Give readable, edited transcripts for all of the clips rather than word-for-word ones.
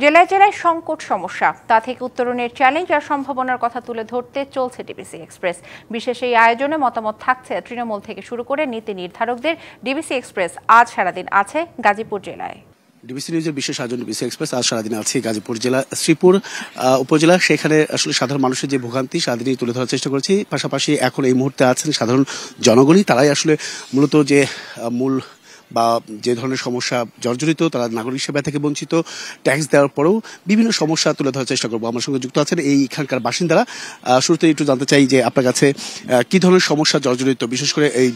জেলায় জেলায় সংকট সমস্যা, তা থেকে উত্তরণের চ্যালেঞ্জ আর সম্ভাবনার কথা তুলে ধরতে চলছে ডিবিসি এক্সপ্রেস। বিশেষ এই আয়োজনে মতামত থাকছে তৃণমূল থেকে শুরু করে নীতি নির্ধারকদের। ডিবিসি এক্সপ্রেস আজ সারাদিন আছে গাজীপুর জেলায়। ডিবিসি নিউজের বিশেষ আয়োজন ডিবিসি এক্সপ্রেস আজ সারাদিন আছে গাজীপুর জেলা শ্রীপুর উপজেলা। সেখানে আসলে সাধারণ মানুষের যে ভোগান্তি সারাদিনই তুলে ধরার চেষ্টা করেছি। পাশাপাশি এখন এই মুহূর্তে আছেন সাধারণ জনগণই, তারাই আসলে মূলত যে মূল বা যে ধরনের সমস্যা জর্জরিত, তারা নাগরিক সেবা থেকে বঞ্চিত, ট্যাক্স দেওয়ার পরেও বিভিন্ন সমস্যা তুলে ধরার চেষ্টা করবো। আমার সঙ্গে যুক্ত আছেন এইখানকার বাসিন্দারা। শুরুতে একটু জানতে চাই যে আপনার কাছে কি ধরনের সমস্যা জর্জরিত, বিশেষ করে এই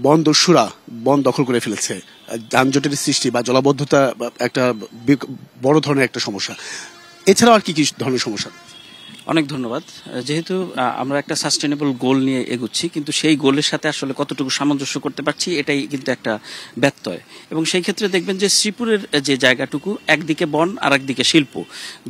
বন দস্যুরা বন দখল করে ফেলেছে, যানজটের সৃষ্টি বা জলাবদ্ধতা একটা বড় ধরনের একটা সমস্যা, এছাড়াও আর কি কি ধরনের সমস্যা? অনেক ধন্যবাদ। যেহেতু আমরা একটা সাস্টেনেবল গোল নিয়ে এগুচ্ছি, কিন্তু সেই গোলের সাথে আসলে কতটুকু সামঞ্জস্য করতে পারছি এটাই কিন্তু একটা ব্যত্যয়। এবং সেই ক্ষেত্রে দেখবেন যে শ্রীপুরের যে জায়গাটুকু, একদিকে বন আর একদিকে শিল্প,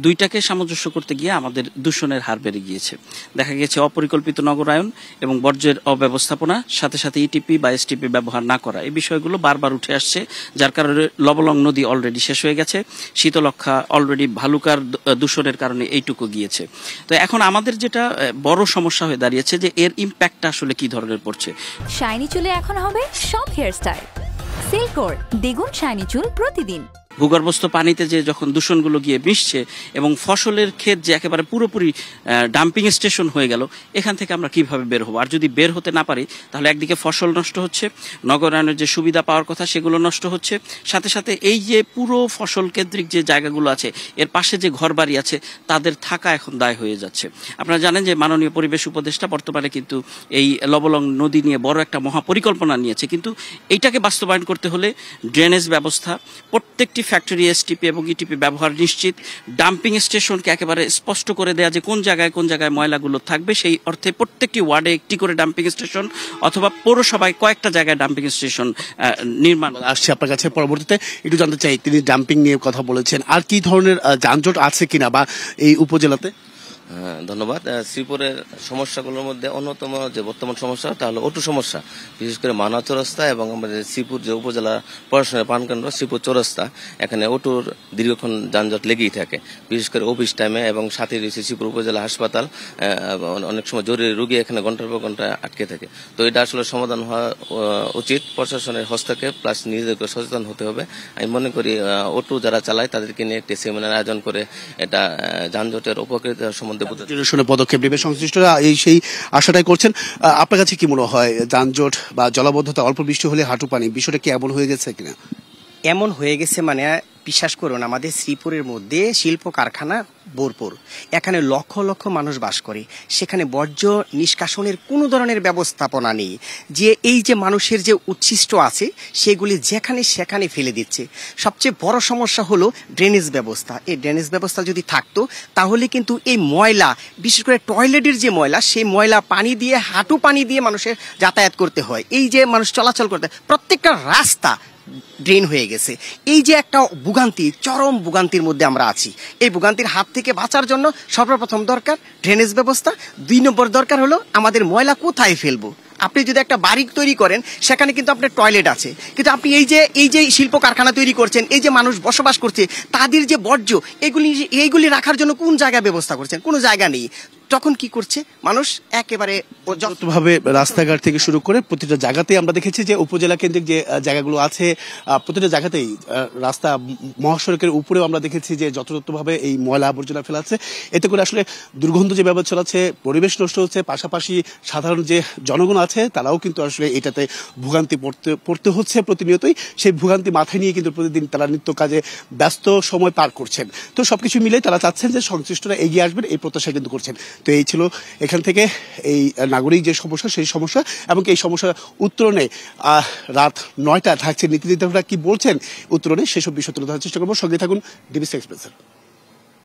দুইটাকে সামঞ্জস্য করতে গিয়ে আমাদের দূষণের হার বেড়ে গিয়েছে। দেখা গেছে অপরিকল্পিত নগরায়ন এবং বর্জ্যের অব্যবস্থাপনা, সাথে সাথে ইটিপি বা এসটিপি ব্যবহার না করা, এই বিষয়গুলো বারবার উঠে আসছে, যার কারণে লবলং নদী অলরেডি শেষ হয়ে গেছে, শীতলক্ষা অলরেডি ভালুকার দূষণের কারণে এইটুকু গিয়েছে। তো এখন আমাদের যেটা বড় সমস্যা হয়ে দাঁড়িয়েছে যে এর ইম্প্যাক্টটা আসলে কি ধরনের পড়ছে। শাইনি চুলে এখন হবে সব হেয়ারস্টাইল। সিল্কোর দ্বিগুণ শাইনি চুল প্রতিদিন। ভূগর্ভস্থ পানিতে যে যখন দূষণগুলো গিয়ে মিশছে এবং ফসলের ক্ষেত যে একেবারে পুরোপুরি ডাম্পিং স্টেশন হয়ে গেল, এখান থেকে আমরা কিভাবে বের হবো? আর যদি বের হতে না পারি তাহলে একদিকে ফসল নষ্ট হচ্ছে, নগরায়নের যে সুবিধা পাওয়ার কথা সেগুলো নষ্ট হচ্ছে, সাথে সাথে এই যে পুরো ফসল কেন্দ্রিক যে জায়গাগুলো আছে এর পাশে যে ঘরবাড়ি আছে তাদের থাকা এখন দায় হয়ে যাচ্ছে। আপনারা জানেন যে মাননীয় পরিবেশ উপদেষ্টা বর্তমানে কিন্তু এই লবলং নদী নিয়ে বড় একটা মহাপরিকল্পনা নিয়েছে, কিন্তু এইটাকে বাস্তবায়ন করতে হলে ড্রেনেজ ব্যবস্থা, প্রত্যেকটি ফ্যাক্টরি এসটিপি এবং ইটিপি ব্যবহার নিশ্চিত, ডাম্পিং স্টেশনকে একেবারে স্পষ্ট করে দেয়া যে কোন জায়গায় ময়লাগুলো থাকবে, সেই অর্থে প্রত্যেকটি ওয়ার্ডে একটি করে ডাম্পিং স্টেশন অথবা পৌরসভায় কয়েকটা জায়গায় ডাম্পিং স্টেশন নির্মাণ। আসছে আপনার কাছে পরবর্তীতে একটু জানতে চাই, তিনি ডাম্পিং নিয়ে কথা বলেছেন, আর কি ধরনের যানজট আছে কিনা বা এই উপজেলাতে? ধন্যবাদ। শ্রীপুরের সমস্যাগুলোর মধ্যে অন্যতম যে বর্তমান সমস্যা তা হলো অটো সমস্যা, বিশেষ করে মানা চৌরাস্তা এবং আমাদের শ্রীপুর যে উপজেলা প্রশাসনের প্রাণকেন্দ্র শ্রীপুর চৌরাস্তা, এখানে অটোর দীর্ঘক্ষণ যানজট লেগেই থাকে, বিশেষ করে অফিস টাইমে, এবং সাথে রয়েছে শ্রীপুর উপজেলা হাসপাতাল, অনেক সময় জরুরি রোগী এখানে ঘন্টার পর ঘন্টা আটকে থাকে। তো এটা আসলে সমাধান হওয়া উচিত, প্রশাসনের হস্তক্ষেপ প্লাস নিজেদেরকে সচেতন হতে হবে। আমি মনে করি অটো যারা চালায় তাদেরকে নিয়ে একটি সেমিনার আয়োজন করে এটা যানজটের উপকৃত সম্বন্ধে পদক্ষেপ নেবে সংশ্লিষ্টরা, সেই আশাটাই করছেন। আপনার কাছে কি মনে হয়, যানজট বা জলাবদ্ধতা, অল্প বৃষ্টি হলে হাঁটু পানি, বিষয়টা কি এমন হয়ে গেছে কিনা? এমন হয়ে গেছে মানে বিশ্বাস করুন, আমাদের শ্রীপুরের মধ্যে শিল্প কারখানা ভরপুর, এখানে লক্ষ লক্ষ মানুষ বাস করে, সেখানে বর্জ্য নিষ্কাশনের কোনো ধরনের ব্যবস্থাপনা নেই। যে এই যে মানুষের যে উচ্ছিষ্ট আছে সেগুলি যেখানে সেখানে ফেলে দিচ্ছে। সবচেয়ে বড় সমস্যা হলো ড্রেনেজ ব্যবস্থা। এই ড্রেনেজ ব্যবস্থা যদি থাকতো তাহলে কিন্তু এই ময়লা, বিশেষ করে টয়লেটের যে ময়লা, সেই ময়লা পানি দিয়ে, হাঁটু পানি দিয়ে মানুষের যাতায়াত করতে হয়, এই যে মানুষ চলাচল করতে, প্রত্যেকটা রাস্তা ড্রেন হয়ে গেছে। এই যে একটা ভোগান্তি, চরম ভোগান্তির মধ্যে আমরা আছি। এই ভোগান্তির হাত থেকে বাঁচার জন্য সর্বপ্রথম দরকার ড্রেনেজ ব্যবস্থা, 2 নম্বর দরকার হলো আমাদের ময়লা কোথায় ফেলবো। আপনি যদি একটা বাড়ি তৈরি করেন সেখানে কিন্তু আপনার টয়লেট আছে, কিন্তু আপনি এই যে শিল্প কারখানা তৈরি করছেন, এই যে মানুষ বসবাস করছে তাদের যে বর্জ্য, এইগুলি রাখার জন্য কোন জায়গায় ব্যবস্থা করছেন? কোনো জায়গা নেই। তখন কি করছে মানুষ? একেবারে ভাবে রাস্তাঘাট থেকে শুরু করে প্রতিটা জায়গাতেই আমরা দেখেছি যে উপজেলা কেন্দ্রিক যে জায়গাগুলো আছে প্রতিটা জায়গাতেই, রাস্তা মহাসড়কের উপরেও আমরা দেখেছি যে যথাযথভাবে এই ময়লা আবর্জনা ফেলাচ্ছে। এতে করে আসলে দুর্গন্ধ যে ব্যবহার ছড়াচ্ছে, পরিবেশ নষ্ট হচ্ছে, পাশাপাশি সাধারণ যে জনগণ আছে তারাও কিন্তু আসলে এটাতে ভোগান্তি পড়তে হচ্ছে প্রতিনিয়তই। সেই ভোগান্তি মাথায় নিয়ে কিন্তু প্রতিদিন তারা নিত্য কাজে ব্যস্ত সময় পার করছেন। তো সবকিছু মিলে তারা চাচ্ছেন যে সংশ্লিষ্টরা এগিয়ে আসবেন, এই প্রত্যাশা কিন্তু করছেন। তো এই ছিল এখান থেকে এই নাগরিক যে সমস্যা, সেই সমস্যা এবং এই সমস্যা উত্তরণে রাত 9টায় থাকছে নীতি নির্ধারকরা কি বলছেন উত্তরণে, সেসব বিষয় তুলে ধরার চেষ্টা করবো। সঙ্গে থাকুন ডিবিসি এক্সপ্রেসের।